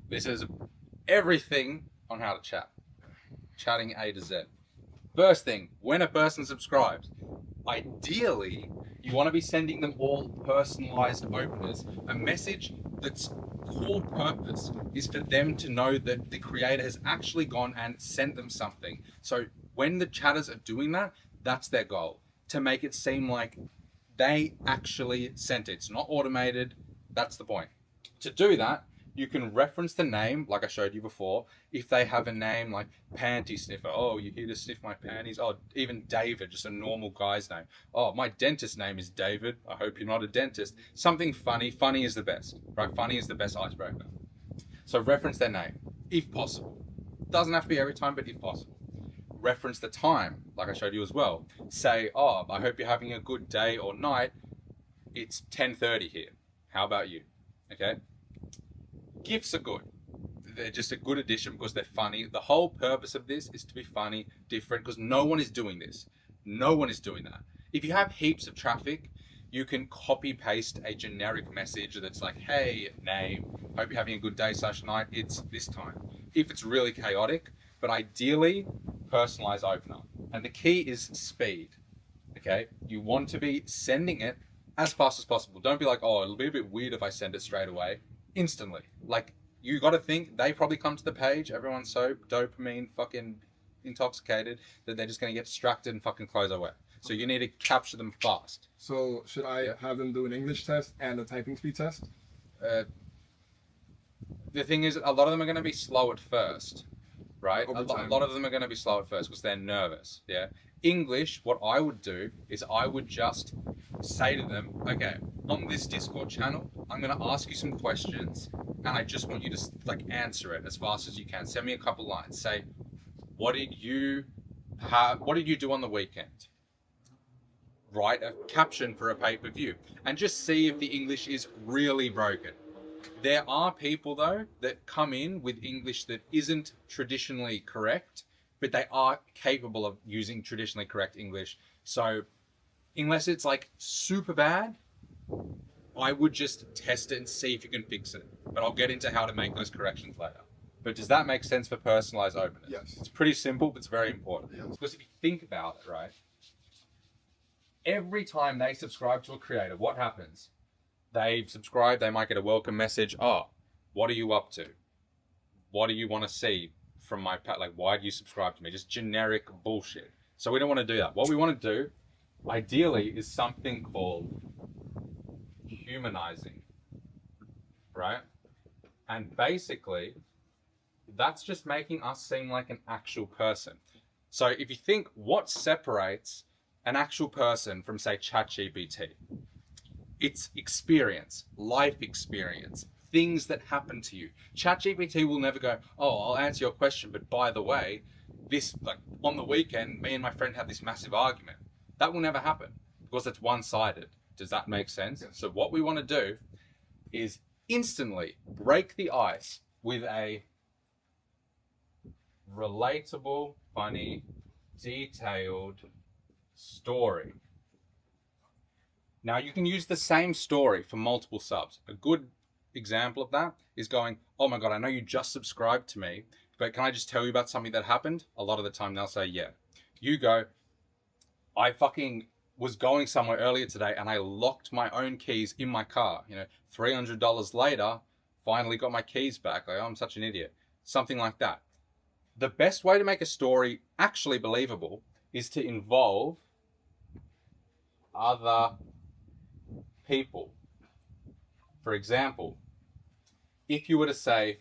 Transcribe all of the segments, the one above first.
This is everything on how to chat. Chatting A to Z. First thing, when a person subscribes, ideally, you want to be sending them all personalized openers. A message that's core purpose is for them to know that the creator has actually gone and sent them something. So when the chatters are doing that, that's their goal. To make it seem like they actually sent it. It's not automated. That's the point. To do that, you can reference the name, like I showed you before. If they have a name like Panty Sniffer, oh, you're here to sniff my panties. Oh, even David, just a normal guy's name. Oh, my dentist name is David. I hope you're not a dentist. Something funny. Funny is the best, right? Funny is the best icebreaker. So reference their name, if possible. Doesn't have to be every time, but if possible. Reference the time, like I showed you as well. Say, oh, I hope you're having a good day or night. It's 10:30 here. How about you? Okay. GIFs are good. They're just a good addition because they're funny. The whole purpose of this is to be funny, different, because no one is doing this. No one is doing that. If you have heaps of traffic, you can copy paste a generic message that's like, hey, name, hope you're having a good day / night. It's this time. If it's really chaotic, but ideally, personalized opener. And the key is speed. Okay. You want to be sending it as fast as possible. Don't be like, oh, it'll be a bit weird if I send it straight away. Instantly. Like, you got to think they probably come to the page. Everyone's so dopamine fucking intoxicated that they're just going to get distracted and fucking close away. So you need to capture them fast. So should I have them do an English test and a typing speed test? The thing is, a lot of them are going to be slow at first, right? A Over time. lot of them are going to be slow at first because they're nervous. Yeah. English, what I would do is I would just say to them, okay, on this Discord channel, I'm going to ask you some questions and I just want you to like answer it as fast as you can. Send me a couple lines. Say, what did you do on the weekend? Write a caption for a pay-per-view and just see if the English is really broken. There are people though that come in with English that isn't traditionally correct, but they are capable of using traditionally correct English. So unless it's like super bad, I would just test it and see if you can fix it. But I'll get into how to make those corrections later. But does that make sense for personalized openers? Yes. It's pretty simple, but it's very important. Yes. Because if you think about it, right? Every time they subscribe to a creator, what happens? They subscribe, they might get a welcome message. Oh, what are you up to? What do you want to see from my pet? Like, why do you subscribe to me? Just generic bullshit. So we don't want to do that. What we want to do, ideally, is something called humanizing, right? And basically, that's just making us seem like an actual person. So if you think what separates an actual person from, say, ChatGPT, it's experience, life experience, things that happen to you. ChatGPT will never go, oh, I'll answer your question, but by the way, this, like, on the weekend, me and my friend had this massive argument. That will never happen because it's one-sided. Does that make sense? Yes. So what we want to do is instantly break the ice with a relatable, funny, detailed story. Now you can use the same story for multiple subs. A good example of that is going, oh my God, I know you just subscribed to me, but can I just tell you about something that happened? A lot of the time they'll say, yeah. You go, I fucking was going somewhere earlier today and I locked my own keys in my car. You know, $300 later, finally got my keys back. Like, oh, I'm such an idiot. Something like that. The best way to make a story actually believable is to involve other people. For example, if you were to say,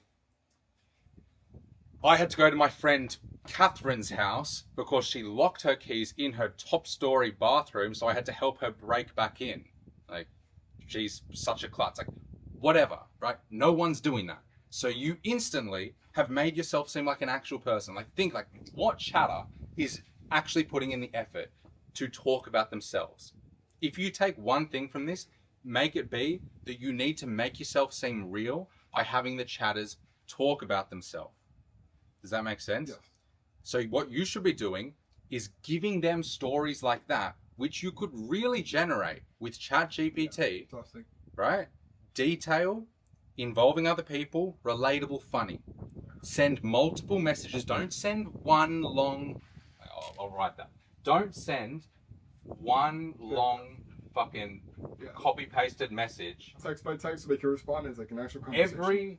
I had to go to my friend Catherine's house because she locked her keys in her top story bathroom, so I had to help her break back in. Like, she's such a klutz. Like, whatever, right? No one's doing that. So you instantly have made yourself seem like an actual person. Like, think, like, what chatter is actually putting in the effort to talk about themselves? If you take one thing from this, make it be that you need to make yourself seem real by having the chatters talk about themselves. Does that make sense? Yes. So what you should be doing is giving them stories like that, which you could really generate with ChatGPT, Fantastic. right? Detail, involving other people, relatable, funny. Send multiple messages. Don't send one long... I'll write that. Don't send one long fucking copy-pasted message. Text by text so they can respond as like an actual conversation.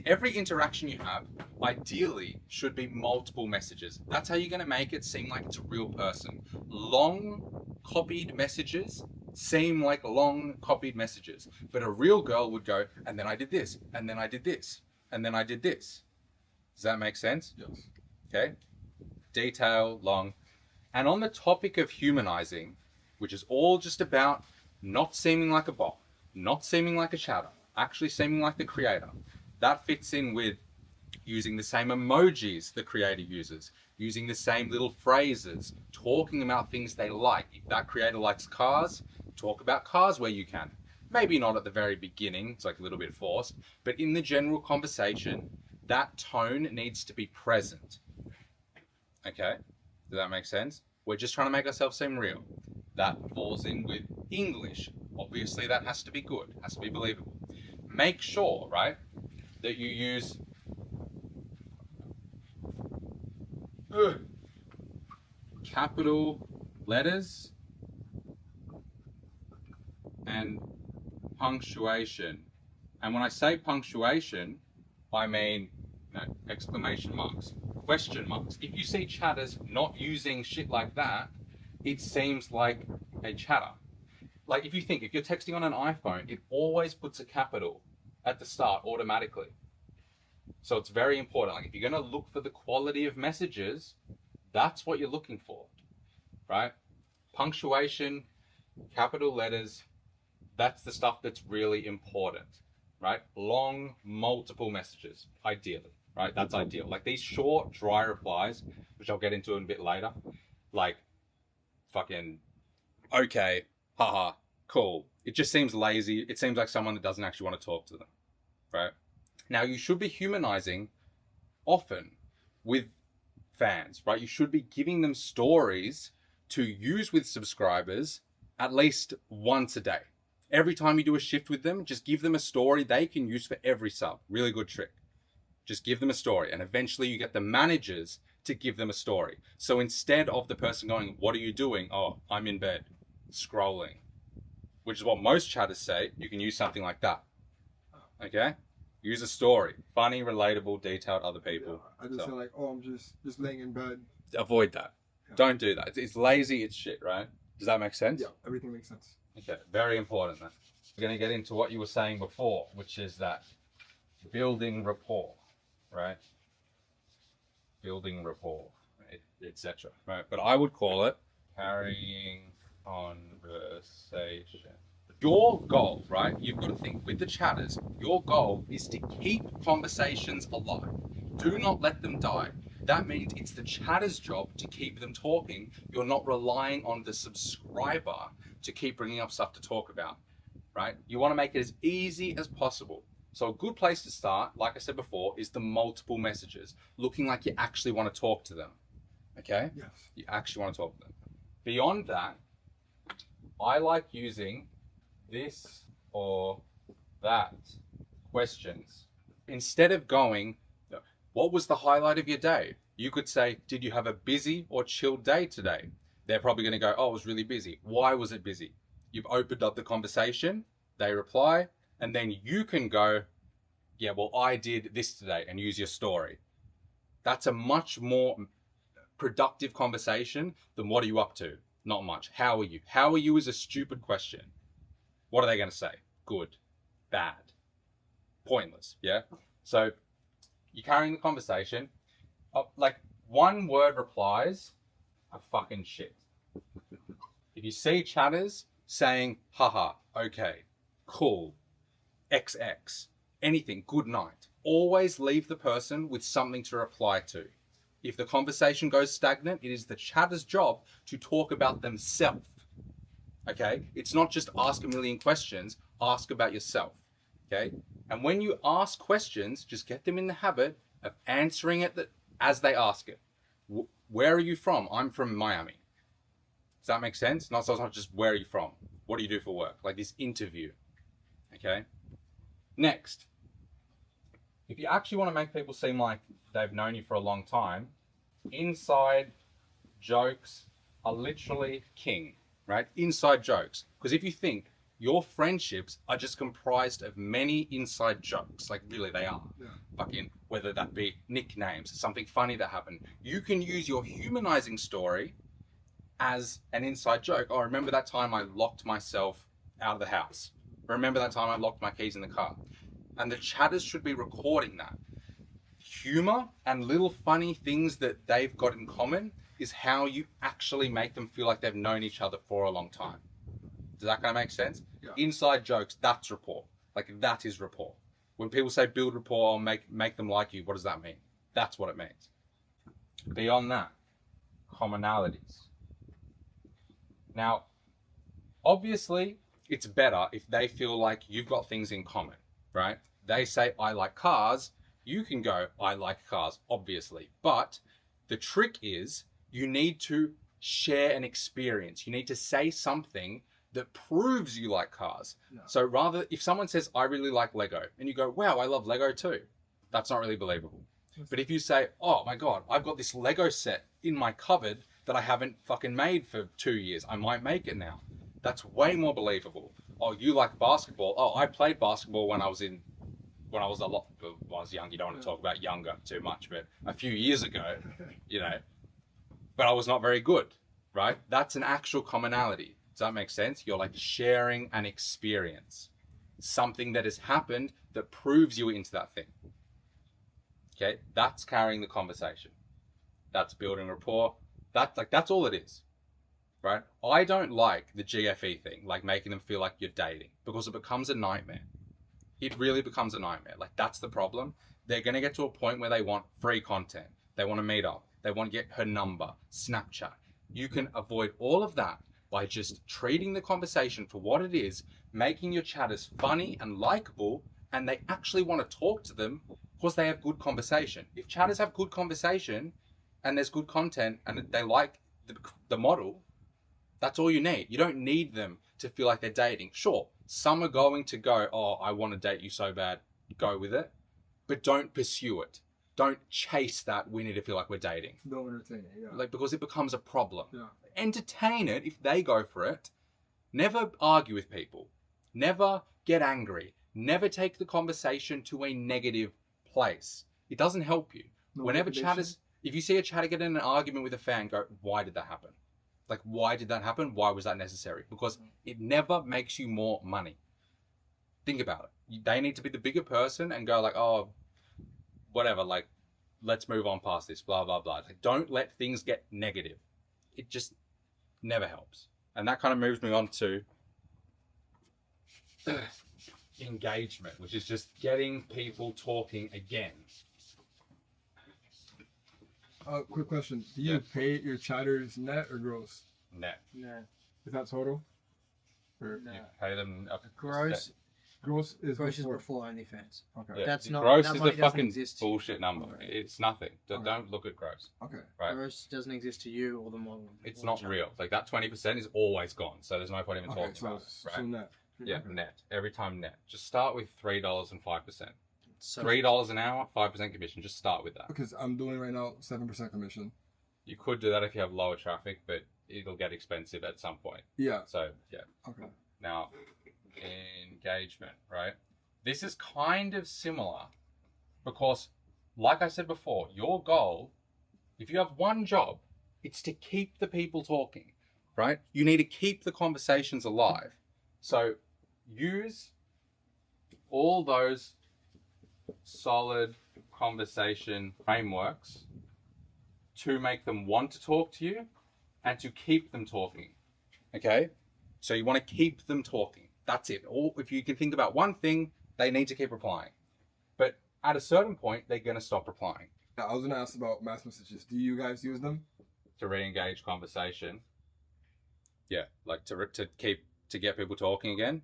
Every interaction you have, ideally, should be multiple messages. That's how you're going to make it seem like it's a real person. Long copied messages seem like long copied messages. But a real girl would go, and then I did this, and then I did this, and then I did this. Does that make sense? Yes. Okay. Detail, long. And on the topic of humanizing, which is all just about not seeming like a bot, not seeming like a chatter, actually seeming like the creator, that fits in with using the same emojis the creator uses, using the same little phrases, talking about things they like. If that creator likes cars, talk about cars where you can. Maybe not at the very beginning, it's like a little bit forced, but in the general conversation, that tone needs to be present. Okay? Does that make sense? We're just trying to make ourselves seem real. That falls in with English. Obviously, that has to be good, has to be believable. Make sure, right, that you use capital letters and punctuation. And when I say punctuation, I mean exclamation marks, question marks. If you see chatters not using shit like that, it seems like a chatter. Like if you're texting on an iPhone, it always puts a capital at the start automatically. So it's very important. Like if you're going to look for the quality of messages, that's what you're looking for, right? Punctuation, capital letters, that's the stuff that's really important, right? Long, multiple messages, ideally, right? That's ideal. Like these short, dry replies, which I'll get into in a bit later, like fucking, okay, haha, cool. It just seems lazy. It seems like someone that doesn't actually want to talk to them, right? Now, you should be humanizing often with fans, right? You should be giving them stories to use with subscribers at least once a day. Every time you do a shift with them, just give them a story they can use for every sub. Really good trick. Just give them a story, and eventually you get the managers to give them a story. So instead of the person going, what are you doing? Oh, I'm in bed, scrolling, which is what most chatters say, you can use something like that. Okay? Use a story. Funny, relatable, detailed other people. Yeah, I just say like, oh, I'm just laying in bed. Avoid that. Yeah. Don't do that. It's lazy, it's shit, right? Does that make sense? Yeah, everything makes sense. Okay, very important then. We're going to get into what you were saying before, which is that building rapport, right? Building rapport, etc. Right? But I would call it carrying conversation. Your goal, right? You've got to think with the chatters, your goal is to keep conversations alive. Do not let them die. That means it's the chatter's job to keep them talking. You're not relying on the subscriber to keep bringing up stuff to talk about, right? You want to make it as easy as possible. So a good place to start, like I said before, is the multiple messages, looking like you actually want to talk to them, okay? Yes. You actually want to talk to them. Beyond that, I like using this or that questions. Instead of going, what was the highlight of your day? You could say, did you have a busy or chill day today? They're probably going to go, oh, it was really busy. Why was it busy? You've opened up the conversation, they reply, and then you can go, yeah, well, I did this today, and use your story. That's a much more productive conversation than what are you up to? Not much. How are you? How are you is a stupid question. What are they going to say? Good, bad, pointless, yeah? So you're carrying the conversation. Like one word replies are fucking shit. If you see chatters saying, haha, okay, cool, XX, anything, good night, always leave the person with something to reply to. If the conversation goes stagnant, it is the chatter's job to talk about themselves. Okay? It's not just ask a million questions, ask about yourself. Okay? And when you ask questions, just get them in the habit of answering it as they ask it. Where are you from? I'm from Miami. Does that make sense? So it's not just where are you from? What do you do for work? Like this interview. Okay. Next, if you actually want to make people seem like they've known you for a long time, inside jokes are literally king, right? Inside jokes. Because if you think your friendships are just comprised of many inside jokes, like really they are. Yeah. Fucking, whether that be nicknames, something funny that happened, you can use your humanizing story as an inside joke. Oh, remember that time I locked myself out of the house? Remember that time I locked my keys in the car? And the chatters should be recording that. Humor and little funny things that they've got in common is how you actually make them feel like they've known each other for a long time. Does that kind of make sense? Yeah. Inside jokes, that's rapport. Like, that is rapport. When people say build rapport or make them like you, what does that mean? That's what it means. Beyond that, commonalities. Now, obviously, it's better if they feel like you've got things in common, right? They say, I like cars. You can go, I like cars, obviously. But the trick is you need to share an experience. You need to say something that proves you like cars. No. So rather, if someone says, I really like Lego, and you go, wow, I love Lego too, that's not really believable. But if you say, oh my God, I've got this Lego set in my cupboard that I haven't fucking made for 2 years, I might make it now. That's way more believable. Oh, you like basketball? Oh, I played basketball when I was young. You don't want to talk about younger too much, but a few years ago, but I was not very good, right? That's an actual commonality. Does that make sense? You're like sharing an experience, something that has happened that proves you into that thing. Okay, that's carrying the conversation. That's building rapport. That's all it is, right? I don't like the GFE thing, like making them feel like you're dating, because it becomes a nightmare. It really becomes a nightmare. Like, that's the problem. They're going to get to a point where they want free content. They want to meet up. They want to get her number, Snapchat. You can avoid all of that by just treating the conversation for what it is, making your chatters funny and likable, and they actually want to talk to them because they have good conversation. If chatters have good conversation and there's good content and they like the model, that's all you need. You don't need them to feel like they're dating. Sure, some are going to go, oh, I want to date you so bad, go with it, but don't pursue it. Don't chase that, we need to feel like we're dating. Don't entertain it, yeah. Like, because it becomes a problem. Yeah. Entertain it if they go for it. Never argue with people. Never get angry. Never take the conversation to a negative place. It doesn't help you. No Whenever motivation. chatters, if you see a chatter get in an argument with a fan, go, why did that happen? Like, why did that happen? Why was that necessary? Because it never makes you more money. Think about it. They need to be the bigger person and go like, oh, whatever, like, let's move on past this, blah, blah, blah. Like, don't let things get negative. It just never helps. And that kind of moves me on to engagement, which is just getting people talking again. Quick question. Do you pay your chatters net or gross? Net. No. Is that total? Or No. You pay them up. Gross. gross is Gross is before? before OnlyFans. Okay. Yeah. That's not. Gross that is money a doesn't fucking exist. bullshit number. Okay. It's nothing. Okay. Don't look at gross. Okay. Right? Gross doesn't exist to you or the model. It's or not the real. Like, that 20% is always gone. So there's no point even Okay. talking So, about it. so Right? net. Yeah, Okay. net. Every time net. Just start with $3.05%. So $3 an hour, 5% commission. Just start with that. Because I'm doing right now 7% commission. You could do that if you have lower traffic, but it'll get expensive at some point. Yeah. So, yeah. Okay. Now, engagement, right? This is kind of similar because, like I said before, your goal, if you have one job, it's to keep the people talking, right? You need to keep the conversations alive. So use all those solid conversation frameworks to make them want to talk to you and to keep them talking. Okay? So you want to keep them talking. That's it. Or if you can think about one thing, they need to keep replying. But at a certain point, they're going to stop replying. Now, I was going to ask about mass messages. Do you guys use them? To re-engage conversation. Yeah, like to get people talking again.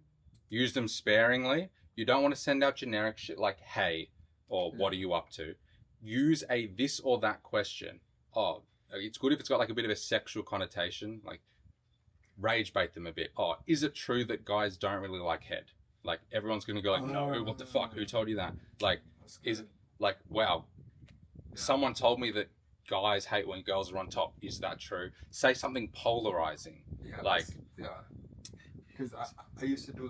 Use them sparingly. You don't want to send out generic shit like, hey, or what are you up to? Use a this or that question. Oh, it's good if it's got like a bit of a sexual connotation, like rage bait them a bit. Oh, is it true that guys don't really like head? Like everyone's gonna go like, no, what the fuck? Who told you that? Like, is like, wow, someone told me that guys hate when girls are on top. Is that true? Say something polarizing. Yeah, Like, because I used to do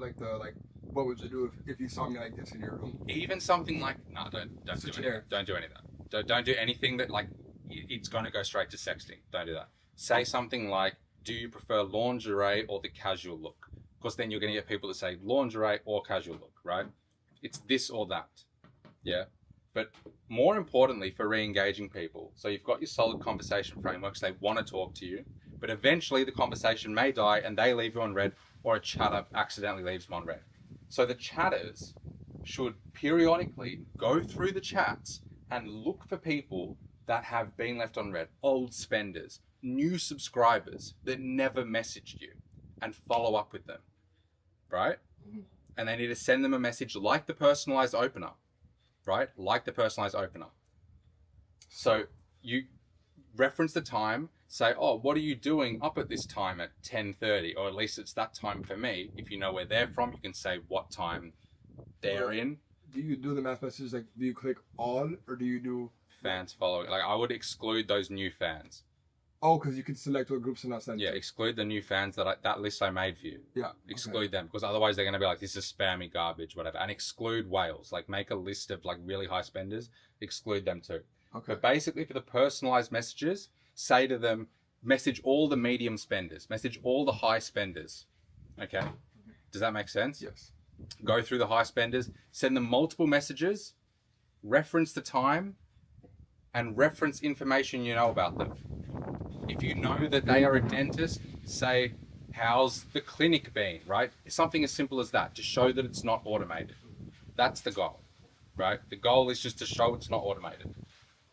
what would you do if you saw me like this in your room? even something like, no, don't do it. Don't do any of that. Don't do anything that like it's gonna go straight to sexting. Don't do that. Say something like, do you prefer lingerie or the casual look? Because then you're gonna get people to say lingerie or casual look, right? It's this or that. Yeah. But more importantly for re-engaging people, so you've got your solid conversation frameworks, they want to talk to you, but eventually the conversation may die and they leave you on red, or a chatter accidentally leaves them on red. So the chatters should periodically go through the chats and look for people that have been left on red, old spenders, new subscribers that never messaged you, and follow up with them, right? And they need to send them a message like the personalized opener, right? Like the personalized opener. So you reference the time, say, oh, what are you doing up at this time at 10:30? Or at least it's that time for me. If you know where they're from, you can say what time they're in. Do you do the mass messages, like, do you click all, or do you do... Fans following. Like, I would exclude those new fans. Oh, because you can select what groups are not sent Yeah, to. exclude the new fans that list I made for you. Yeah. Exclude them, because otherwise they're going to be like, this is spammy garbage, whatever. And exclude whales. Like, make a list of like really high spenders. Exclude them too. Okay. But basically, for the personalized messages, say to them, message all the medium spenders, message all the high spenders. Okay? Does that make sense? Yes. Go through the high spenders, send them multiple messages, reference the time, and reference information you know about them. If you know that they are a dentist, say, how's the clinic been, right? Something as simple as that, to show that it's not automated. That's the goal, right? The goal is just to show it's not automated.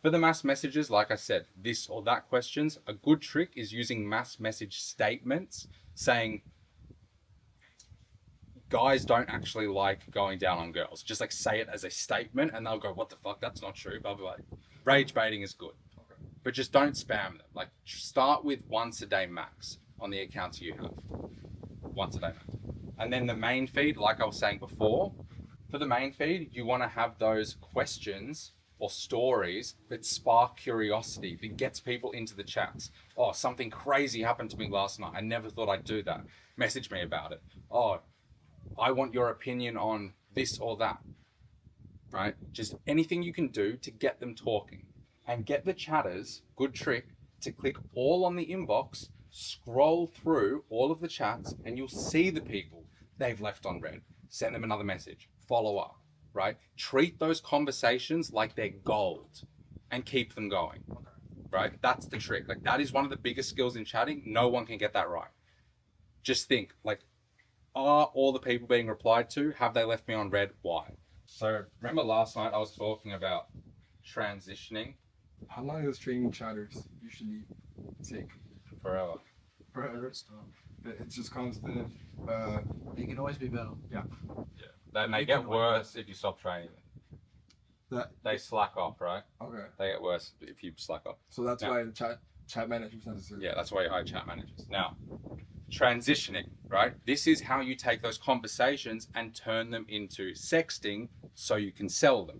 For the mass messages, like I said, this or that questions, a good trick is using mass message statements, saying, guys don't actually like going down on girls. Just like say it as a statement and they'll go, what the fuck, that's not true, blah, blah, blah. Rage baiting is good. Okay. But just don't spam them. Like, start with once a day max on the accounts you have. Once a day max. And then the main feed, like I was saying before, for the main feed, you want to have those questions or stories that spark curiosity, that gets people into the chats. Oh, something crazy happened to me last night. I never thought I'd do that. Message me about it. Oh, I want your opinion on this or that, right? Just anything you can do to get them talking. And get the chatters, good trick, to click all on the inbox, scroll through all of the chats, and you'll see the people they've left on red. Send them another message, follow up, right? Treat those conversations like they're gold and keep them going, right? That's the trick. Like, that is one of the biggest skills in chatting. No one can get that right. Just think, like, are all the people being replied to, have they left me on red? Why? So remember last night I was talking about transitioning? How long does training chatters usually take? Forever. Forever. It's just constant. It can always be better. Yeah. Yeah. They get worse if you stop training them. They slack off, right? Okay. They get worse if you slack off. So that's why the chat manager is necessary. Yeah, that's why you hire chat managers. Now, transitioning, right? This is how you take those conversations and turn them into sexting so you can sell them.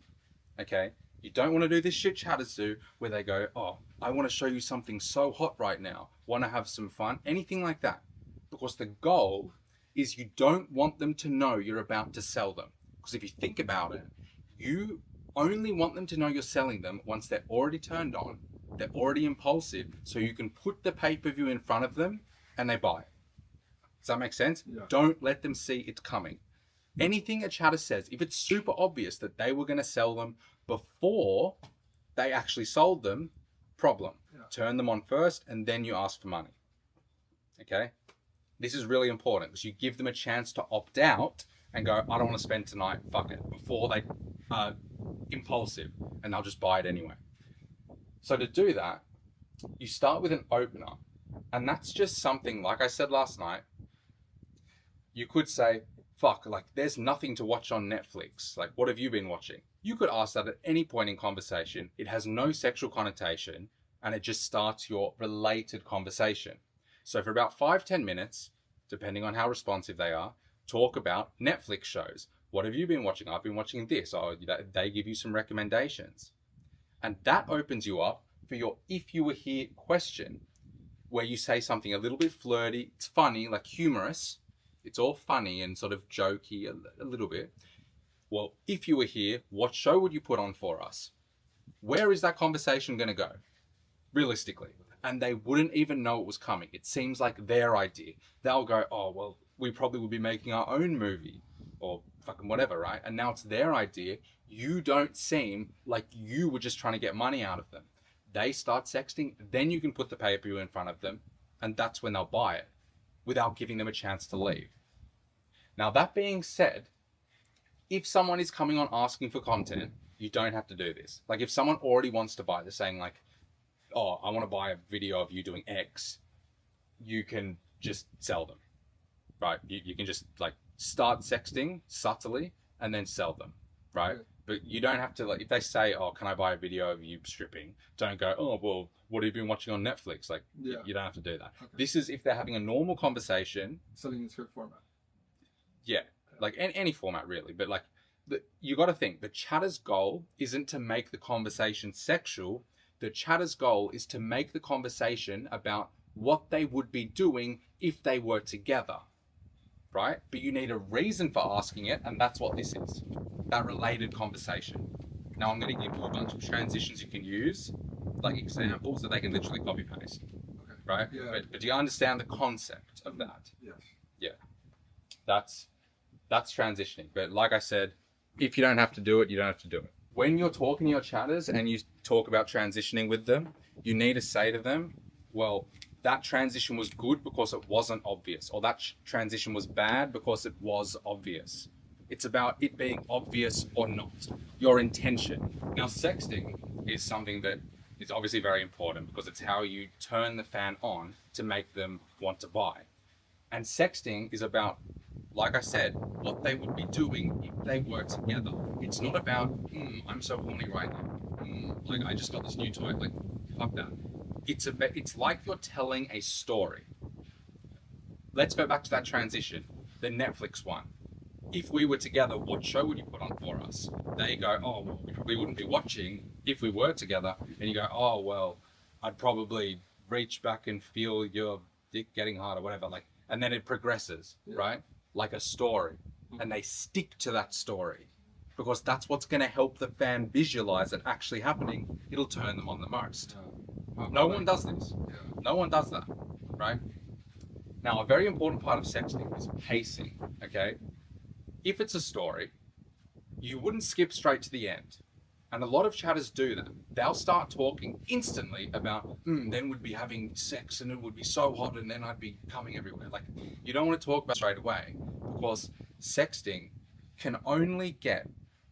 Okay? You don't want to do this shit chatters do where they go, oh, I want to show you something so hot right now. Want to have some fun? Anything like that. Because the goal is you don't want them to know you're about to sell them. Because if you think about it, you only want them to know you're selling them once they're already turned on, they're already impulsive, so you can put the pay-per-view in front of them and they buy it. Does that make sense? Yeah. Don't let them see it's coming. Anything a chatter says, if it's super obvious that they were going to sell them before they actually sold them, problem. Yeah. Turn them on first and then you ask for money. Okay? This is really important because you give them a chance to opt out and go, I don't want to spend tonight, fuck it, before they are impulsive and they'll just buy it anyway. So to do that, you start with an opener. And that's just something, like I said last night, you could say, fuck, like there's nothing to watch on Netflix. Like, what have you been watching? You could ask that at any point in conversation. It has no sexual connotation and it just starts your related conversation. So for about 5-10 minutes, depending on how responsive they are, talk about Netflix shows. What have you been watching? I've been watching this. Or they give you some recommendations. And that opens you up for your if you were here question, where you say something a little bit flirty. It's funny, like humorous. It's all funny and sort of jokey a little bit. Well, if you were here, what show would you put on for us? Where is that conversation going to go? Realistically. And they wouldn't even know it was coming. It seems like their idea. They'll go, oh, well, we probably would be making our own movie or fucking whatever, right? And now it's their idea. You don't seem like you were just trying to get money out of them. They start sexting, then you can put the pay-per-view in front of them, and that's when they'll buy it without giving them a chance to leave. Now, that being said, if someone is coming on asking for content, you don't have to do this. Like if someone already wants to buy, they're saying like, oh, I want to buy a video of you doing X, you can just sell them, right? You can just like start sexting subtly and then sell them, right? But you don't have to, like, if they say, oh, can I buy a video of you stripping? Don't go, oh, well, what have you been watching on Netflix? Like, you don't have to do that. Okay. This is if they're having a normal conversation. Selling in script format. Yeah, like any format really. But like, you got to think, the chatter's goal isn't to make the conversation sexual. The chatter's goal is to make the conversation about what they would be doing if they were together, right? But you need a reason for asking it, and that's what this is, that related conversation. Now I'm going to give you a bunch of transitions you can use, like examples that they can literally copy paste, right? Yeah. But do you understand the concept of that? Yes. Yeah. That's transitioning. But like I said, if you don't have to do it, you don't have to do it. When you're talking to your chatters and you talk about transitioning with them, you need to say to them, well, that transition was good because it wasn't obvious, or that transition was bad because it was obvious. It's about it being obvious or not, your intention. Now, sexting is something that is obviously very important because it's how you turn the fan on to make them want to buy. And sexting is about, like I said, what they would be doing if they were together. It's not about, I'm so horny right now. Like, I just got this new toy. Like, fuck that. It's like you're telling a story. Let's go back to that transition, the Netflix one. If we were together, what show would you put on for us? They go, oh, well, we probably wouldn't be watching if we were together. And you go, oh, well, I'd probably reach back and feel your dick getting hard or whatever. Like, and then it progresses, right? Like a story. And they stick to that story because that's what's going to help the fan visualize it actually happening. It'll turn them on the most. No one does this. No one does that, right? Now, a very important part of sexting is pacing, okay? If it's a story, you wouldn't skip straight to the end. And a lot of chatters do that. They'll start talking instantly about, then we'd be having sex and it would be so hot and then I'd be coming everywhere. Like, you don't want to talk about it straight away because sexting can only get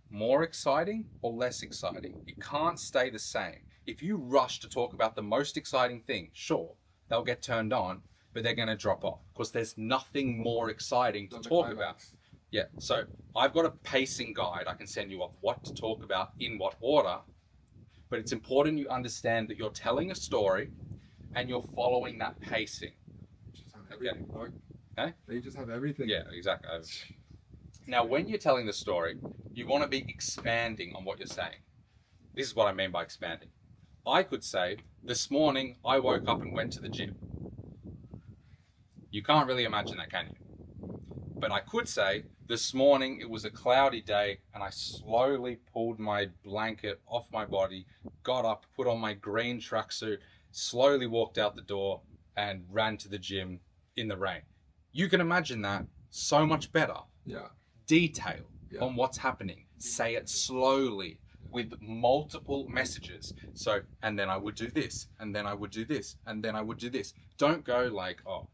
more exciting or less exciting. It can't stay the same. If you rush to talk about the most exciting thing, sure, they'll get turned on, but they're going to drop off because there's nothing more exciting to talk about. Yeah, so I've got a pacing guide I can send you of what to talk about in what order, but it's important you understand that you're telling a story and you're following that pacing. Okay? They just have everything. Yeah, exactly. Now, when you're telling the story, you want to be expanding on what you're saying. This is what I mean by expanding. I could say, this morning I woke up and went to the gym. You can't really imagine that, can you? But I could say, this morning it was a cloudy day and I slowly pulled my blanket off my body, got up, put on my green tracksuit, slowly walked out the door and ran to the gym in the rain. You can imagine that so much better. Yeah. Detail on what's happening. Say it slowly with multiple messages. So, and then I would do this, and then I would do this, and then I would do this. Don't go like, oh,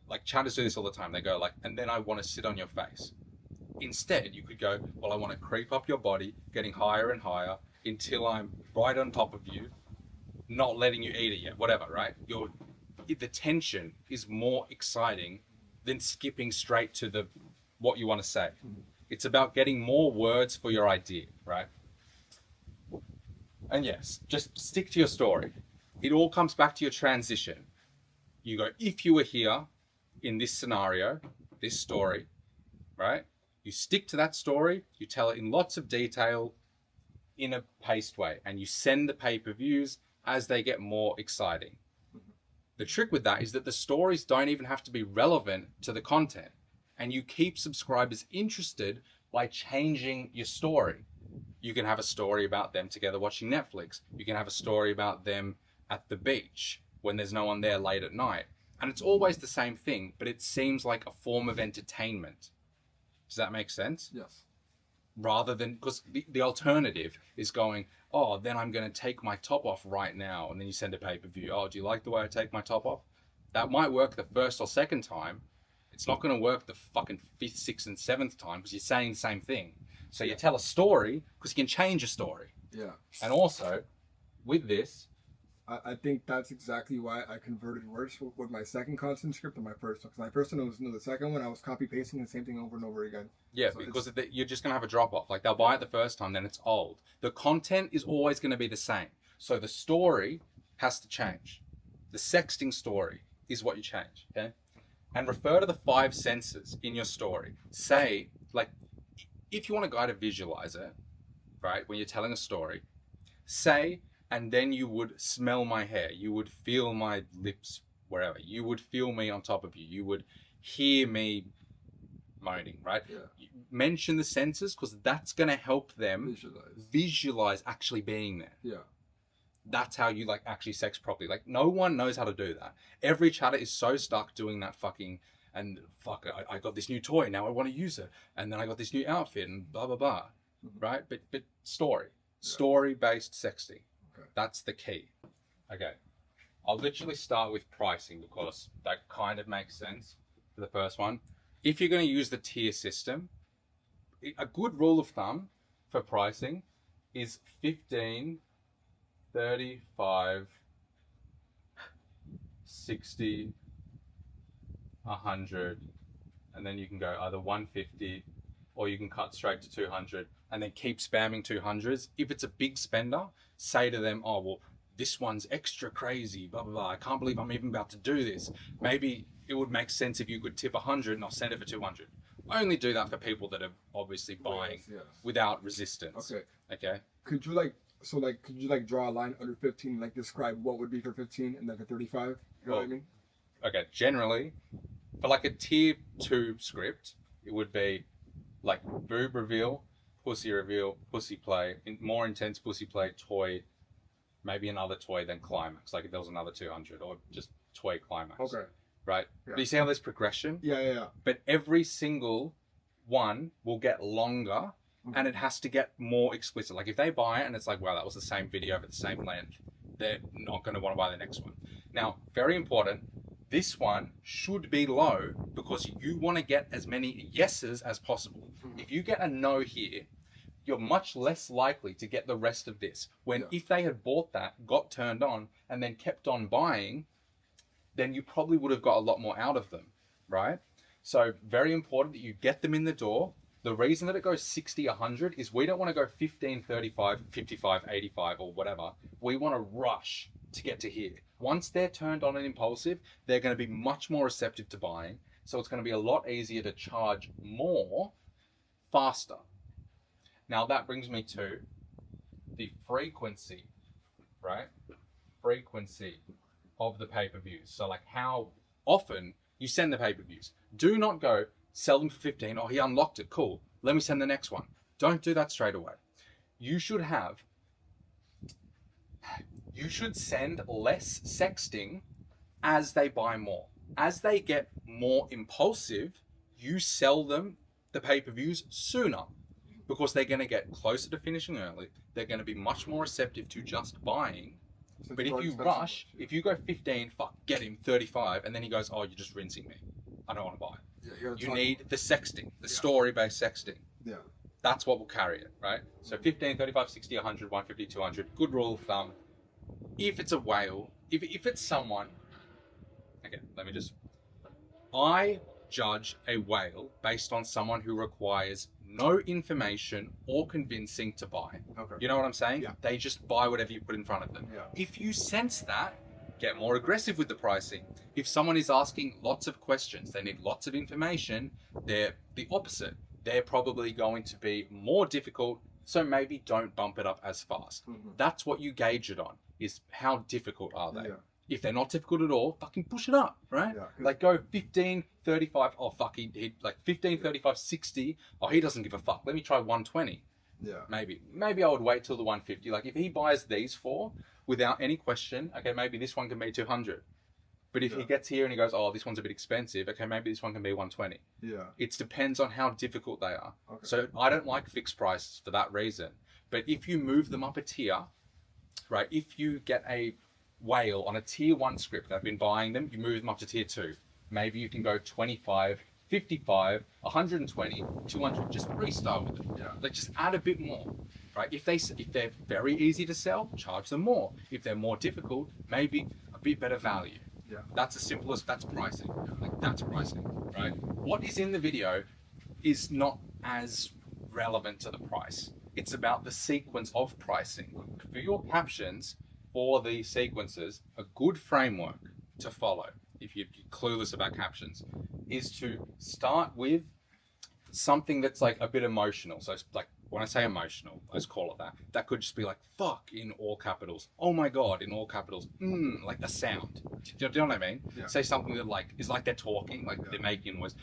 like chatters do this all the time. They go like, and then I want to sit on your face. Instead, you could go, well, I want to creep up your body, getting higher and higher until I'm right on top of you, not letting you eat it yet, whatever, right? The tension is more exciting than skipping straight to what you want to say. It's about getting more words for your idea, right? And yes, just stick to your story. It all comes back to your transition. You go, if you were here in this scenario, this story, right? You stick to that story, you tell it in lots of detail, in a paced way, and you send the pay-per-views as they get more exciting. The trick with that is that the stories don't even have to be relevant to the content, and you keep subscribers interested by changing your story. You can have a story about them together watching Netflix. You can have a story about them at the beach when there's no one there late at night. And it's always the same thing, but it seems like a form of entertainment. Does that make sense? Yes. Rather than, because the alternative is going, oh, then I'm going to take my top off right now. And then you send a pay-per-view. Oh, do you like the way I take my top off? That might work the first or second time. It's not going to work the fucking 5th, 6th, and 7th time because you're saying the same thing. So you tell a story because you can change a story. Yeah. And also, with this, I think that's exactly why I converted worse with my second content script than my first one. Because my first one was the second one, I was copy pasting the same thing over and over again. yeah, So because you're just going to have a drop off. Like they'll buy it the first time, then it's old. The content is always going to be the same. So the story has to change. The sexting story is what you change. Okay. And refer to the 5 senses in your story. Say, like, if you want a guy to visualize it, right, when you're telling a story, say, and then you would smell my hair, you would feel my lips wherever, you would feel me on top of you, you would hear me moaning, right? Yeah. Mention the senses because that's going to help them visualize actually being there. Yeah. That's how you like actually sex properly. Like no one knows how to do that. Every chatter is so stuck doing that fucking, and fuck, I got this new toy, now I want to use it. And then I got this new outfit and blah, blah, blah. Right? But story-based sexting. Okay. That's the key. Okay. I'll literally start with pricing because that kind of makes sense for the first one. If you're going to use the tier system, a good rule of thumb for pricing is 15, 35, 60, 100, and then you can go either 150 or you can cut straight to 200 and then keep spamming 200s. If it's a big spender, say to them, oh, well, this one's extra crazy, blah, blah, blah. I can't believe I'm even about to do this. Maybe it would make sense if you could tip 100 and I'll send it for 200. Only do that for people that are obviously buying without resistance. Okay. Could you draw a line under 15, like describe what would be for 15 and then for 35? You know what I mean? Okay, generally, for like a tier 2 script, it would be like boob reveal, pussy play, more intense pussy play, toy, maybe another toy, then climax. Like if there was another 200 or just toy climax. Okay. Right? Yeah. But you see how there's progression? Yeah. But every single one will get longer and it has to get more explicit. Like if they buy it and it's like, wow, that was the same video over the same length, they're not going to want to buy the next one. Now, very important, this one should be low because you want to get as many yeses as possible. If you get a no here, you're much less likely to get the rest of this. When if they had bought that, got turned on, and then kept on buying, then you probably would have got a lot more out of them, right? So very important that you get them in the door. The reason that it goes 60, 100 is we don't want to go 15, 35, 55, 85 or whatever. We want to rush to get to here. Once they're turned on and impulsive, they're going to be much more receptive to buying. So it's going to be a lot easier to charge more faster. Now that brings me to the frequency, right? Frequency of the pay-per-views. So like how often you send the pay-per-views. Do not go sell them for 15. Oh, he unlocked it. Cool. Let me send the next one. Don't do that straight away. You should send less sexting as they buy more. As they get more impulsive, you sell them the pay-per-views sooner because they're going to get closer to finishing early. They're going to be much more receptive to just buying. But if you rush, if you go 15, fuck, get him 35, and then he goes, oh, you're just rinsing me. I don't want to buy it. You need the sexting, the story-based sexting. Yeah. That's what will carry it, right? So 15, 35, 60, 100, 150, 200. Good rule of thumb. If it's a whale, if it's someone... Okay, I judge a whale based on someone who requires no information or convincing to buy. Okay. You know what I'm saying? Yeah. They just buy whatever you put in front of them. Yeah. If you sense that, get more aggressive with the pricing. If someone is asking lots of questions, they need lots of information, they're the opposite. They're probably going to be more difficult, so maybe don't bump it up as fast. That's what you gauge it on, is how difficult are they. Yeah. If they're not difficult at all, fucking push it up, right? Yeah, Like go 15, 35, oh fuck, he like 15, 35, 60, oh he doesn't give a fuck, let me try 120. Yeah. Maybe I would wait till the 150. Like if he buys these four without any question, okay, maybe this one can be 200. But if he gets here and he goes, oh, this one's a bit expensive, okay, maybe this one can be 120. Yeah. It depends on how difficult they are. Okay. So I don't like fixed prices for that reason. But if you move them up a tier, right, if you get a whale on a tier 1 script, they've been buying them, you move them up to tier 2. Maybe you can go 25, 55, 120, 200, just freestyle with them. Yeah. Like just add a bit more, right? If they're very easy to sell, charge them more. If they're more difficult, maybe a bit better value. Yeah. That's as simple as that's pricing. Like that's pricing, right? What is in the video is not as relevant to the price. It's about the sequence of pricing. For your captions, for the sequences, a good framework to follow, if you're clueless about captions, is to start with something that's like a bit emotional. So it's like, when I say emotional, let's call it that. That could just be like, fuck in all capitals. Oh my God, in all capitals. Like a sound. Do you know what I mean? Yeah. Say something that like, is like they're talking, like they're making was,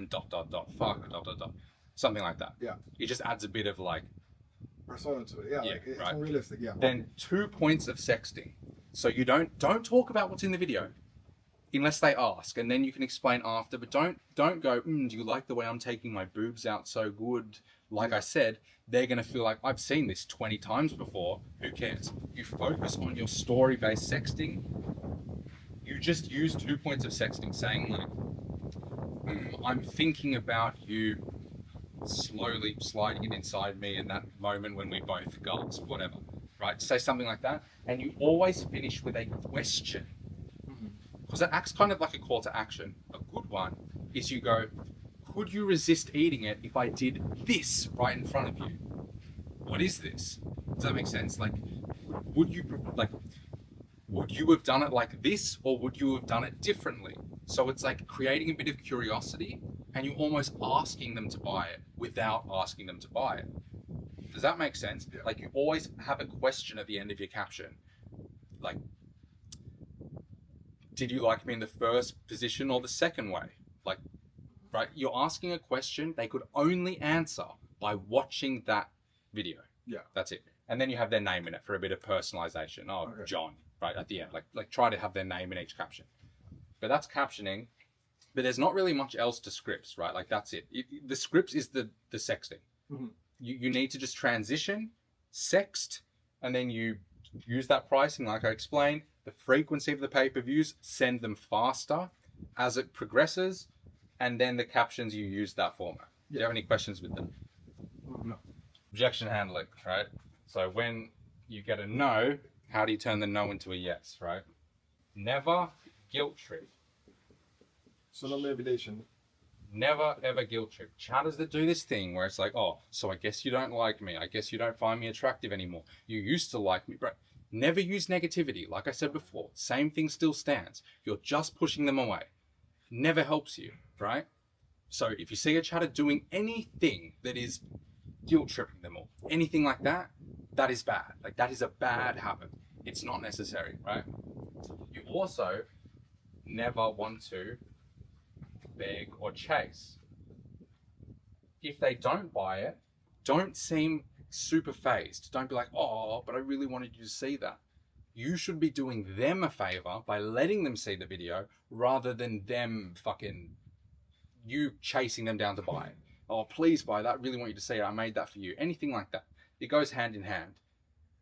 dot, dot, dot, fuck, dot, dot, dot. Something like that. Yeah. It just adds a bit of like, Persona to it. Yeah. Like it's right. unrealistic. Yeah. Then 2 points of sexting. So you don't talk about what's in the video unless they ask, and then you can explain after, but don't go, do you like the way I'm taking my boobs out so good? Like I said, they're gonna feel like I've seen this 20 times before, who cares? You focus on your story-based sexting. You just use 2 points of sexting saying like, I'm thinking about you slowly sliding it inside me in that moment when we both gasp, whatever, right? Say something like that, and you always finish with a question, because it acts kind of like a call to action. A good one is you go, could you resist eating it if I did this right in front of you? What is this? Does that make sense? Like, would you have done it like this, or would you have done it differently? So it's like creating a bit of curiosity, and you're almost asking them to buy it without asking them to buy it. Does that make sense? Yeah. Like you always have a question at the end of your caption. Like, did you like me in the first position or the second way? Like, right, you're asking a question they could only answer by watching that video. Yeah. That's it. And then you have their name in it for a bit of personalization. Oh, Okay. John, right at the end. Like try to have their name in each caption. But that's captioning. But there's not really much else to scripts, right? Like that's it. The scripts is the sexting. Mhm. You need to just transition, sext, and then you use that pricing like I explained, the frequency of the pay-per-views, send them faster as it progresses, and then the captions you use that format. Do you have any questions with them? No. Objection handling, right? So when you get a no, how do you turn the no into a yes, right? Never guilt trip. So no manipulation. Never ever guilt trip. Chatters that do this thing where it's like, oh, so I guess you don't like me. I guess you don't find me attractive anymore. You used to like me, bro. Never use negativity. Like I said before, same thing still stands. You're just pushing them away. Never helps you, right? So if you see a chatter doing anything that is guilt tripping them or anything like that, that is bad. Like that is a bad habit. It's not necessary, right? You also never want to beg or chase. If they don't buy it, don't seem super phased. Don't be like, oh, but I really wanted you to see that. You should be doing them a favor by letting them see the video rather than them fucking you chasing them down to buy it. Oh, please buy that. Really want you to see it. I made that for you. Anything like that. It goes hand in hand.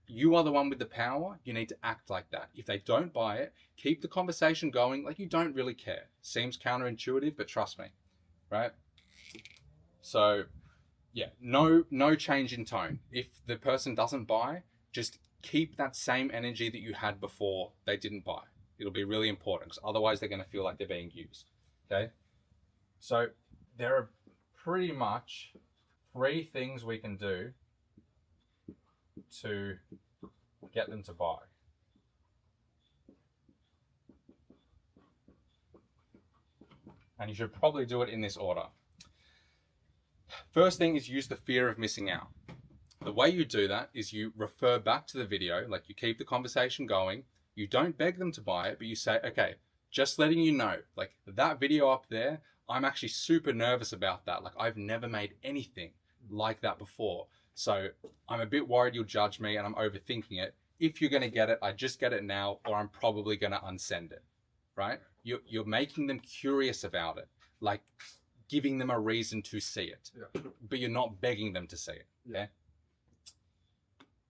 You are the one with the power. You need to act like that. If they don't buy it, keep the conversation going like you don't really care. Seems counterintuitive, but trust me, right? So, yeah, no change in tone. If the person doesn't buy, just keep that same energy that you had before they didn't buy. It'll be really important because otherwise they're going to feel like they're being used. Okay? So, there are pretty much 3 things we can do to get them to buy. And you should probably do it in this order. First thing is use the fear of missing out. The way you do that is you refer back to the video, like you keep the conversation going. You don't beg them to buy it, but you say, okay, just letting you know, like that video up there, I'm actually super nervous about that. Like I've never made anything like that before. So I'm a bit worried you'll judge me and I'm overthinking it. If you're going to get it, I just get it now, or I'm probably going to unsend it, right? You're making them curious about it, like giving them a reason to see it, but you're not begging them to see it. Okay.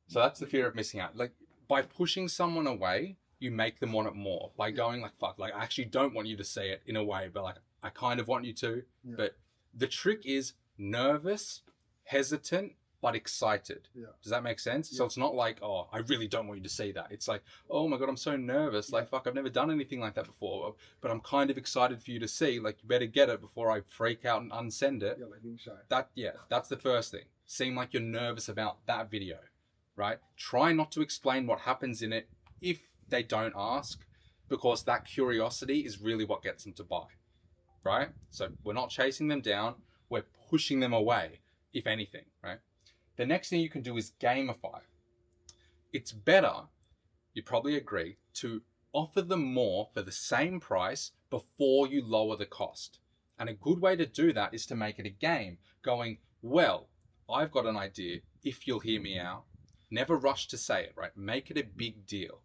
So that's the fear of missing out. Like by pushing someone away, you make them want it more. By going like, fuck, like I actually don't want you to see it in a way, but like I kind of want you to. Yeah. But the trick is nervous, hesitant, but excited. Yeah. Does that make sense? Yeah. So it's not like, oh, I really don't want you to see that. It's like, oh my God, I'm so nervous. Like, fuck, I've never done anything like that before, but I'm kind of excited for you to see. Like, you better get it before I freak out and unsend it. Yeah, like being shy. That's the first thing. Seem like you're nervous about that video, right? Try not to explain what happens in it if they don't ask, because that curiosity is really what gets them to buy, right? So we're not chasing them down. We're pushing them away, if anything, right? The next thing you can do is gamify. It's better, you probably agree, to offer them more for the same price before you lower the cost. And a good way to do that is to make it a game, going, well, I've got an idea, if you'll hear me out. Never rush to say it, right? Make it a big deal.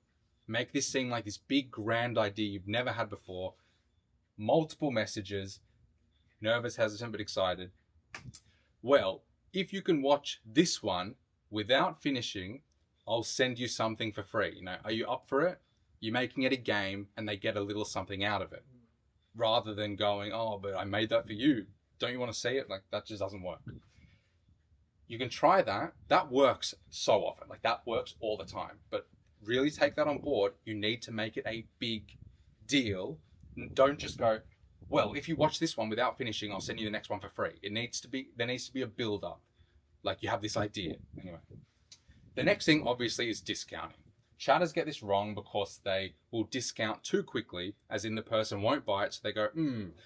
Make this seem like this big, grand idea you've never had before. Multiple messages, nervous, hesitant, but excited. Well, if you can watch this one without finishing, I'll send you something for free. You know, are you up for it? You're making it a game and they get a little something out of it. Rather than going, oh, but I made that for you. Don't you want to see it? Like, that just doesn't work. You can try that. That works so often. Like, that works all the time. But really take that on board. You need to make it a big deal. Don't just go, well, if you watch this one without finishing, I'll send you the next one for free. There needs to be a build up. Like you have this idea. Anyway, the next thing obviously is discounting. Chatters get this wrong because they will discount too quickly, as in the person won't buy it. So they go,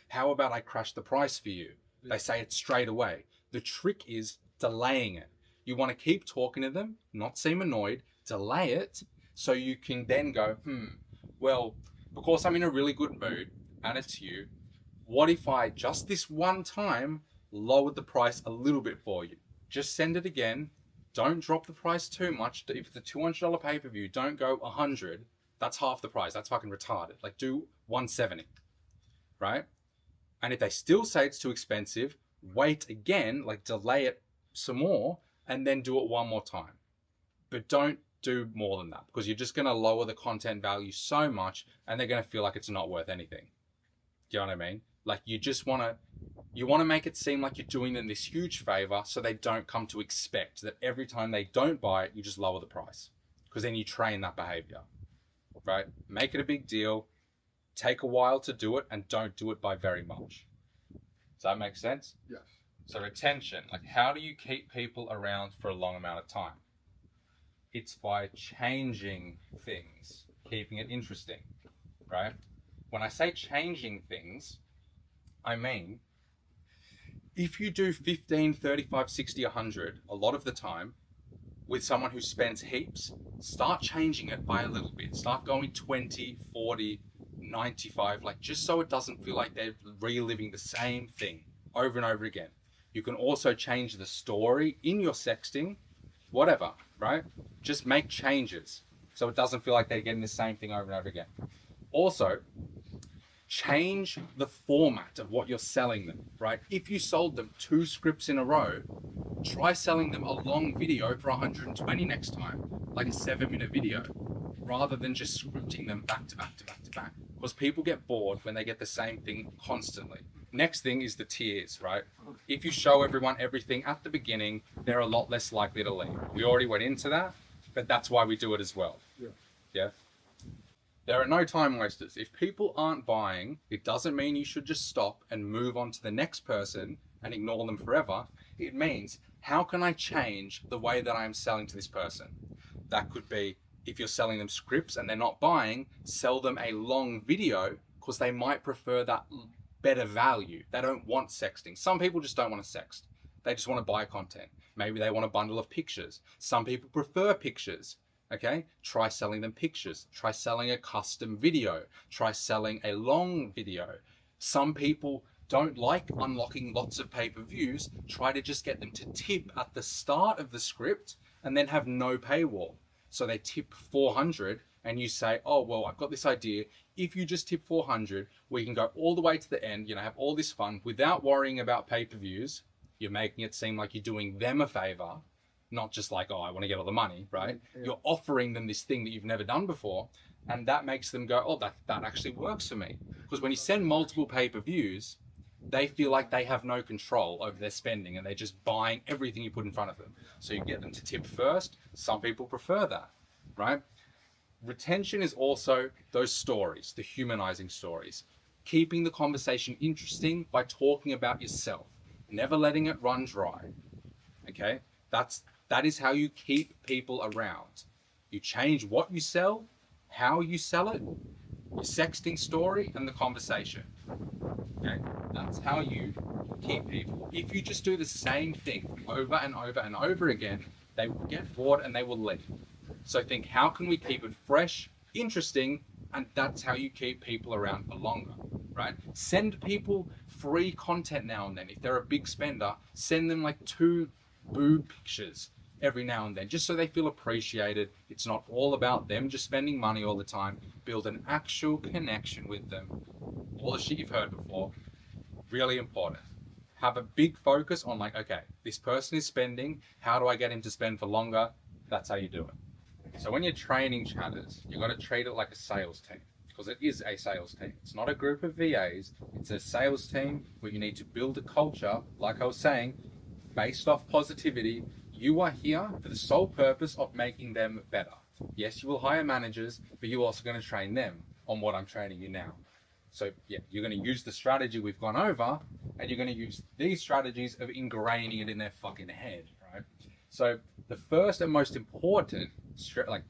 how about I crash the price for you? They say it straight away. The trick is delaying it. You want to keep talking to them, not seem annoyed, delay it so you can then go, well, because I'm in a really good mood and it's you, what if I just this one time lowered the price a little bit for you? Just send it again. Don't drop the price too much. If it's a $200 pay-per-view, don't go 100. That's half the price. That's fucking retarded. Like do 170, right? And if they still say it's too expensive, wait again, like delay it some more and then do it one more time. But don't do more than that because you're just going to lower the content value so much and they're going to feel like it's not worth anything. Do you know what I mean? Like you want to make it seem like you're doing them this huge favor so they don't come to expect that every time they don't buy it, you just lower the price because then you train that behavior, right? Make it a big deal, take a while to do it and don't do it by very much. Does that make sense? Yes. So retention, like how do you keep people around for a long amount of time? It's by changing things, keeping it interesting, right? When I say changing things, I mean, if you do 15, 35, 60, 100, a lot of the time, with someone who spends heaps, start changing it by a little bit. Start going 20, 40, 95, like just so it doesn't feel like they're reliving the same thing over and over again. You can also change the story in your sexting, whatever, right? Just make changes so it doesn't feel like they're getting the same thing over and over again. Also, change the format of what you're selling them, right? If you sold them 2 scripts in a row, try selling them a long video for 120 next time, like a 7-minute video, rather than just scripting them back to back to back to back. Because people get bored when they get the same thing constantly. Next thing is the tiers, right? If you show everyone everything at the beginning, they're a lot less likely to leave. We already went into that, but that's why we do it as well. Yeah. There are no time wasters. If people aren't buying, it doesn't mean you should just stop and move on to the next person and ignore them forever. It means, how can I change the way that I'm selling to this person? That could be, if you're selling them scripts and they're not buying, sell them a long video because they might prefer that better value. They don't want sexting. Some people just don't want to sext. They just want to buy content. Maybe they want a bundle of pictures. Some people prefer pictures. Okay, try selling them pictures. Try selling a custom video. Try selling a long video. Some people don't like unlocking lots of pay-per-views. Try to just get them to tip at the start of the script and then have no paywall. So they tip 400 and you say, oh, well, I've got this idea. If you just tip 400, we can go all the way to the end, have all this fun without worrying about pay-per-views. You're making it seem like you're doing them a favor, not just like, oh, I want to get all the money, right? Yeah. You're offering them this thing that you've never done before. And that makes them go, oh, that actually works for me. Because when you send multiple pay-per-views, they feel like they have no control over their spending and they're just buying everything you put in front of them. So you get them to tip first. Some people prefer that, right? Retention is also those stories, the humanizing stories. Keeping the conversation interesting by talking about yourself, never letting it run dry, okay? That is how you keep people around. You change what you sell, how you sell it, your sexting story, and the conversation. Okay, that's how you keep people. If you just do the same thing over and over and over again, they will get bored and they will leave. So think, how can we keep it fresh, interesting, and that's how you keep people around for longer, right? Send people free content now and then. If they're a big spender, send them like 2 boob pictures every now and then, just so they feel appreciated. It's not all about them just spending money all the time. Build an actual connection with them. All the shit you've heard before, really important. Have a big focus on like, okay, this person is spending, how do I get him to spend for longer? That's how you do it. So when you're training chatters, you've got to treat it like a sales team, because it is a sales team. It's not a group of VAs, it's a sales team where you need to build a culture, like I was saying, based off positivity. You are here for the sole purpose of making them better. Yes, you will hire managers, but you're also going to train them on what I'm training you now. So yeah, you're going to use the strategy we've gone over, and you're going to use these strategies of ingraining it in their fucking head, right? So the first and most important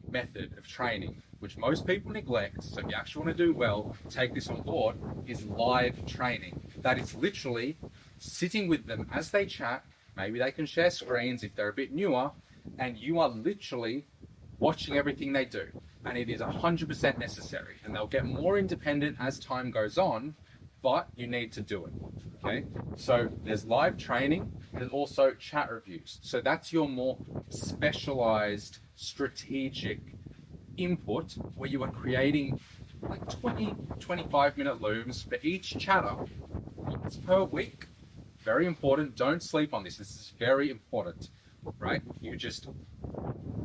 method of training, which most people neglect, so if you actually want to do well, take this on board, is live training. That is literally sitting with them as they chat. Maybe they can share screens if they're a bit newer, and you are literally watching everything they do. And it is 100% necessary, and they'll get more independent as time goes on, but you need to do it, okay? So there's live training, there's also chat reviews. So that's your more specialized, strategic input where you are creating like 20, 25-minute looms for each chatter once per week. Very important, don't sleep on this. This is very important, right? You just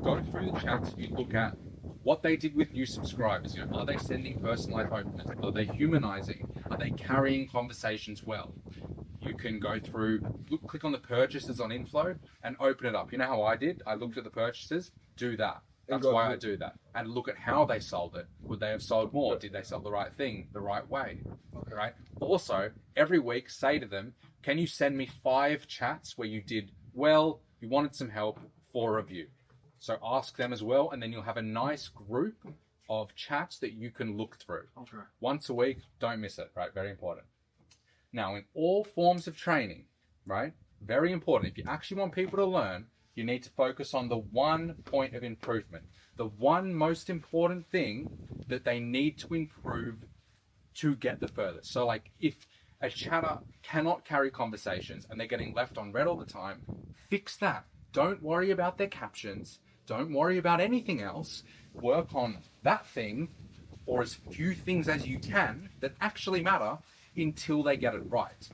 go through the chats, you look at what they did with new subscribers. Are they sending personalized openers? Are they humanizing? Are they carrying conversations well? You can go through, click on the purchases on Inflow and open it up. You know how I did? I looked at the purchases, do that. That's why I do that. And look at how they sold it. Would they have sold more? Did they sell the right thing the right way? Okay. Right? Also, every week say to them, can you send me 5 chats where you did well, you wanted some help for review? So ask them as well, and then you'll have a nice group of chats that you can look through. Okay. Once a week, don't miss it, right? Very important. Now, in all forms of training, right? Very important. If you actually want people to learn, you need to focus on the one point of improvement. The one most important thing that they need to improve to get the furthest. So like if a chatter cannot carry conversations and they're getting left on red all the time, fix that. Don't worry about their captions. Don't worry about anything else. Work on that thing, or as few things as you can that actually matter until they get it right.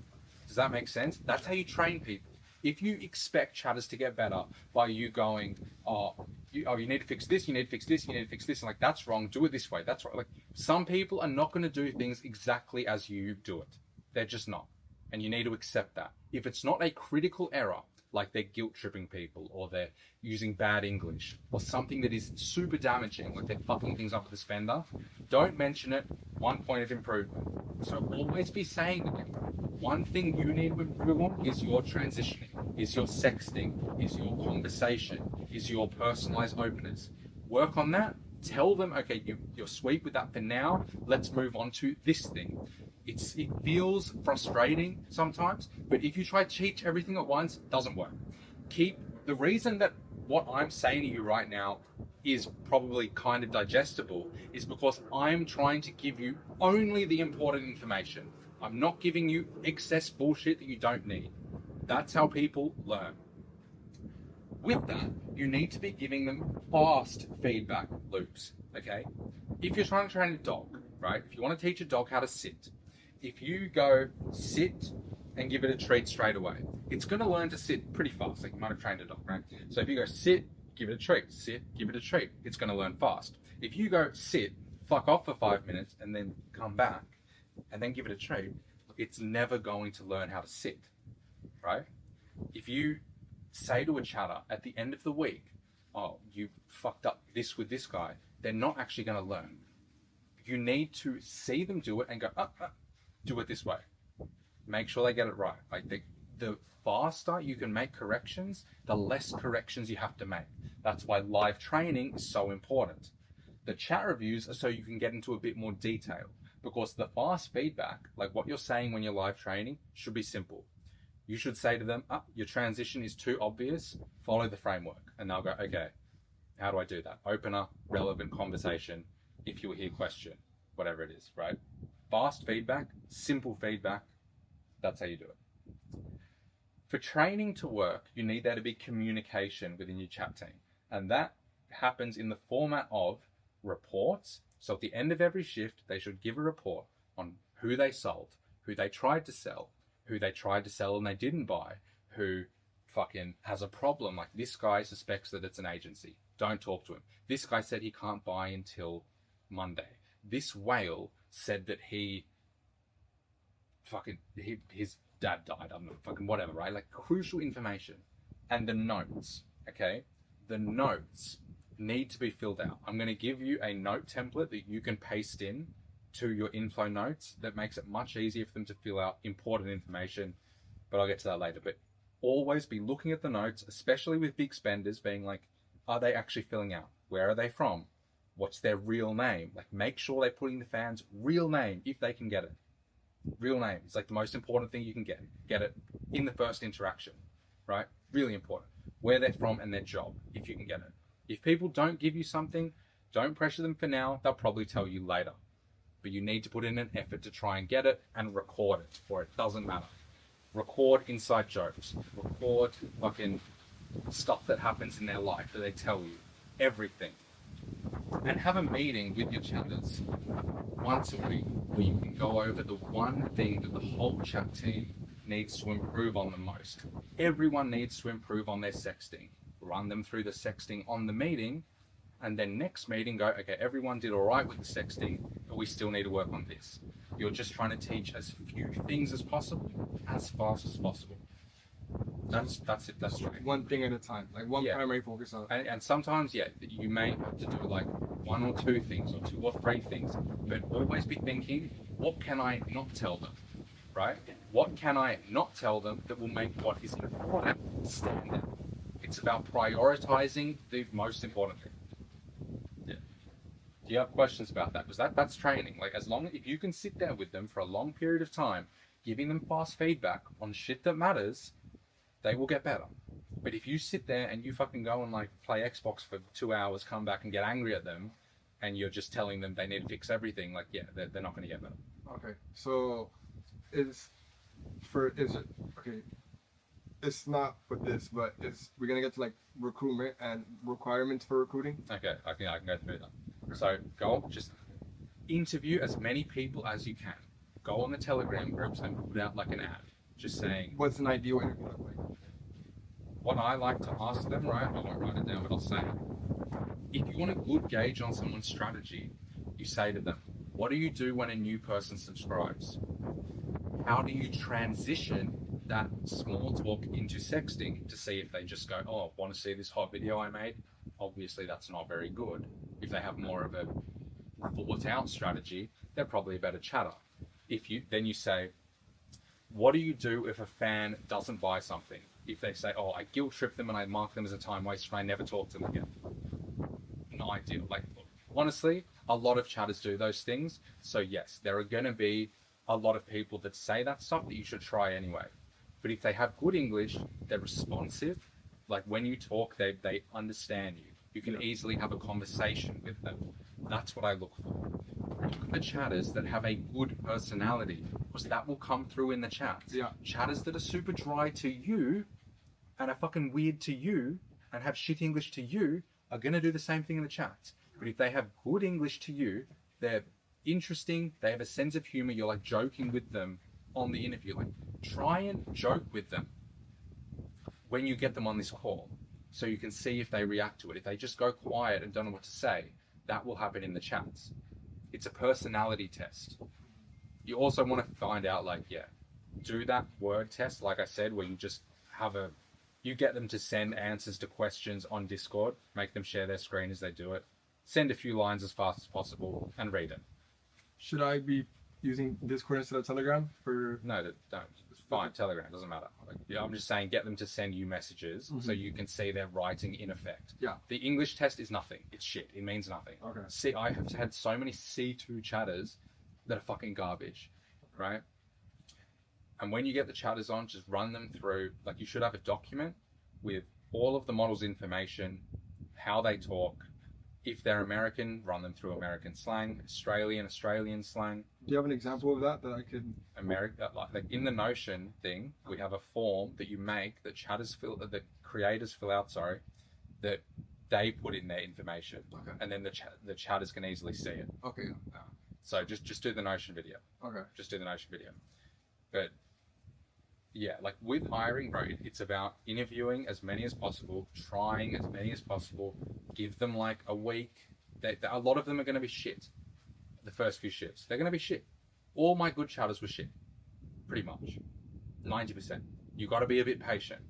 Does that make sense? That's how you train people. If you expect chatters to get better by you going, you need to fix this, you need to fix this, you need to fix this, and like, that's wrong, do it this way, that's right. Like, some people are not going to do things exactly as you do it. They're just not. And you need to accept that. If it's not a critical error, like they're guilt tripping people, or they're using bad English, or something that is super damaging, like they're fucking things up with the spender, don't mention it. One point of improvement. So always be saying to them, one thing you need to improve on is your transitioning, is your sexting, is your conversation, is your personalized openers. Work on that. Tell them, okay, you're sweet with that for now. Let's move on to this thing. It feels frustrating sometimes, but if you try to teach everything at once, it doesn't work. The reason that what I'm saying to you right now is probably kind of digestible is because I'm trying to give you only the important information. I'm not giving you excess bullshit that you don't need. That's how people learn. With that, you need to be giving them fast feedback loops, okay? If you're trying to train a dog, right? If you want to teach a dog how to sit, if you go sit and give it a treat straight away, it's going to learn to sit pretty fast. Like you might have trained a dog, right? So if you go sit, give it a treat, sit, give it a treat, it's going to learn fast. If you go sit, fuck off for 5 minutes and then come back and then give it a treat, it's never going to learn how to sit, right? If you say to a chatter at the end of the week, oh, you fucked up this with this guy, they're not actually going to learn. You need to see them do it and go, do it this way. Make sure they get it right. Like the faster you can make corrections, the less corrections you have to make. That's why live training is so important. The chat reviews are so you can get into a bit more detail, because the fast feedback, like what you're saying when you're live training, should be simple. You should say to them, your transition is too obvious, follow the framework. And they'll go, okay, how do I do that? Opener, relevant conversation, if you hear question, whatever it is, right? Fast feedback, simple feedback, that's how you do it. For training to work, you need there to be communication within your chat team. And that happens in the format of reports. So at the end of every shift, they should give a report on who they sold, who they tried to sell, who they tried to sell and they didn't buy, who fucking has a problem. Like this guy suspects that it's an agency. Don't talk to him. This guy said he can't buy until Monday. This whale said that his dad died. I'm not fucking whatever, right? Like crucial information. And the notes, okay? The notes need to be filled out. I'm going to give you a note template that you can paste in to your inflow notes that makes it much easier for them to fill out important information, but I'll get to that later. But always be looking at the notes, especially with big spenders, being like, are they actually filling out? Where are they from? What's their real name? Like make sure they're putting the fan's real name if they can get it. Real name is like the most important thing you can get. Get it in the first interaction, right? Really important. Where they're from and their job, if you can get it. If people don't give you something, don't pressure them for now. They'll probably tell you later. But you need to put in an effort to try and get it and record it, or it doesn't matter. Record inside jokes. Record fucking stuff that happens in their life that they tell you. Everything. And have a meeting with your chatters once a week where you can go over the one thing that the whole chat team needs to improve on the most. Everyone needs to improve on their sexting. Run them through the sexting on the meeting, and then next meeting go, okay, everyone did all right with the sexting, but we still need to work on this. You're just trying to teach as few things as possible, as fast as possible. That's it, that's right. One thing at a time, like one primary focus on. And sometimes, you may have to do like one or two things, or two or three things, but always be thinking, what can I not tell them, right? What can I not tell them that will make what is important stand out? It's about prioritizing the most important thing. Yeah. Do you have questions about that? Because that's training. Like if you can sit there with them for a long period of time, giving them fast feedback on shit that matters, they will get better. But if you sit there and you fucking go and like play Xbox for 2 hours, come back and get angry at them, and you're just telling them they need to fix everything, like they're not going to get better. Okay, so it's not with this, but we're gonna get to like recruitment and requirements for recruiting. Okay, I can go through that. So just interview as many people as you can. Go on the Telegram groups and put out like an ad, just saying. What's an ideal interview look like? What I like to ask them, right? I won't write it down, but I'll say it. If you want a good gauge on someone's strategy, you say to them, what do you do when a new person subscribes? How do you transition that small talk into sexting to see if they just go, oh, want to see this hot video I made? Obviously, that's not very good. If they have more of a thought out strategy, they're probably a better chatter. Then you say, what do you do if a fan doesn't buy something? If they say, oh, I guilt trip them and I mark them as a time waster and I never talk to them again. Not ideal. Like, honestly, a lot of chatters do those things. So yes, there are going to be a lot of people that say that stuff that you should try anyway. But if they have good English, they're responsive. Like when you talk, they understand you. You can easily have a conversation with them. That's what I look for. Look at the chatters that have a good personality, because that will come through in the chats. Yeah. Chatters that are super dry to you and are fucking weird to you and have shit English to you are going to do the same thing in the chats. But if they have good English to you, they're interesting, they have a sense of humor, you're like joking with them on the interview. Like, try and joke with them when you get them on this call, so you can see if they react to it. If they just go quiet and don't know what to say, that will happen in the chats. It's a personality test. You also want to find out, like, do that word test, like I said, where you just you get them to send answers to questions on Discord, make them share their screen as they do it, send a few lines as fast as possible, and read it. Should I be using Discord instead of Telegram for? No, don't. It's fine. Telegram doesn't matter. Like, I'm just saying, get them to send you messages so you can see their writing in effect. Yeah. The English test is nothing. It's shit. It means nothing. Okay. See, I have had so many C2 chatters that are fucking garbage, right? And when you get the chatters on, just run them through. Like, you should have a document with all of the models' information, how they talk. If they're American, run them through American slang, Australian slang. Do you have an example of that I could? Like in the Notion thing, we have a form that you make that that creators fill out, that they put in their information, and then the chatters can easily see it. Okay. So just do the Notion video. Okay. Just do the Notion video. But yeah, like with hiring, bro, it's about interviewing as many as possible, trying as many as possible, give them like a week. A lot of them are going to be shit. The first few shifts, they're going to be shit. All my good chatters were shit, pretty much, 90%. You got to be a bit patient.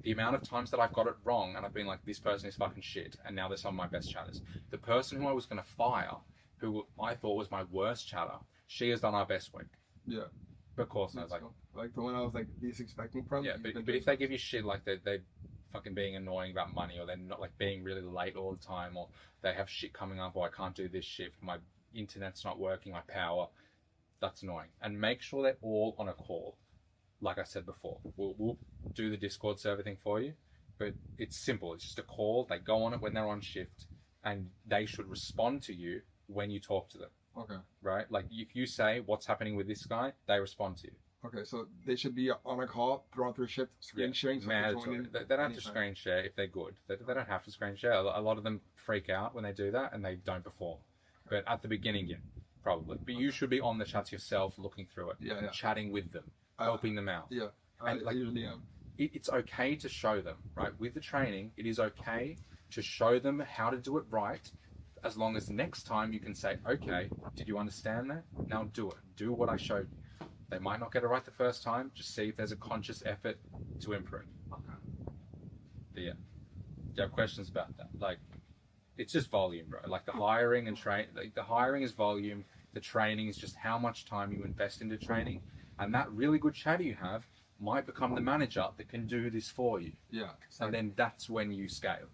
The amount of times that I've got it wrong and I've been like, this person is fucking shit, and now they're some of my best chatters. The person who I was going to fire, who I thought was my worst chatter, she has done our best week. Yeah. Of course, I was like the one I was like least expecting from. Yeah, but if they give you shit like they fucking being annoying about money, or they're not like being really late all the time, or they have shit coming up, or I can't do this shift, my internet's not working, my power, that's annoying. And make sure they're all on a call. Like I said before, we'll do the Discord server thing for you, but it's simple. It's just a call. They go on it when they're on shift, and they should respond to you when you talk to them. Okay. Right? Like if you say what's happening with this guy, they respond to you. Okay, so they should be on a call throughout their shift, screen sharing. So they don't have to screen share if they're good. They don't have to screen share. A lot of them freak out when they do that and they don't perform. But at the beginning, yeah, probably. But you should be on the chats yourself, looking through it, chatting with them, helping them out. Yeah, and I usually am. It's okay to show them, right? With the training, it is okay to show them how to do it right, as long as next time you can say, okay, did you understand that? Now do it. Do what I showed you. They might not get it right the first time. Just see if there's a conscious effort to improve. Okay. But yeah. Do you have questions about that? Like, it's just volume, bro. Like the hiring and the hiring is volume. The training is just how much time you invest into training. And that really good chatter you have might become the manager that can do this for you. Yeah. And then that's when you scale.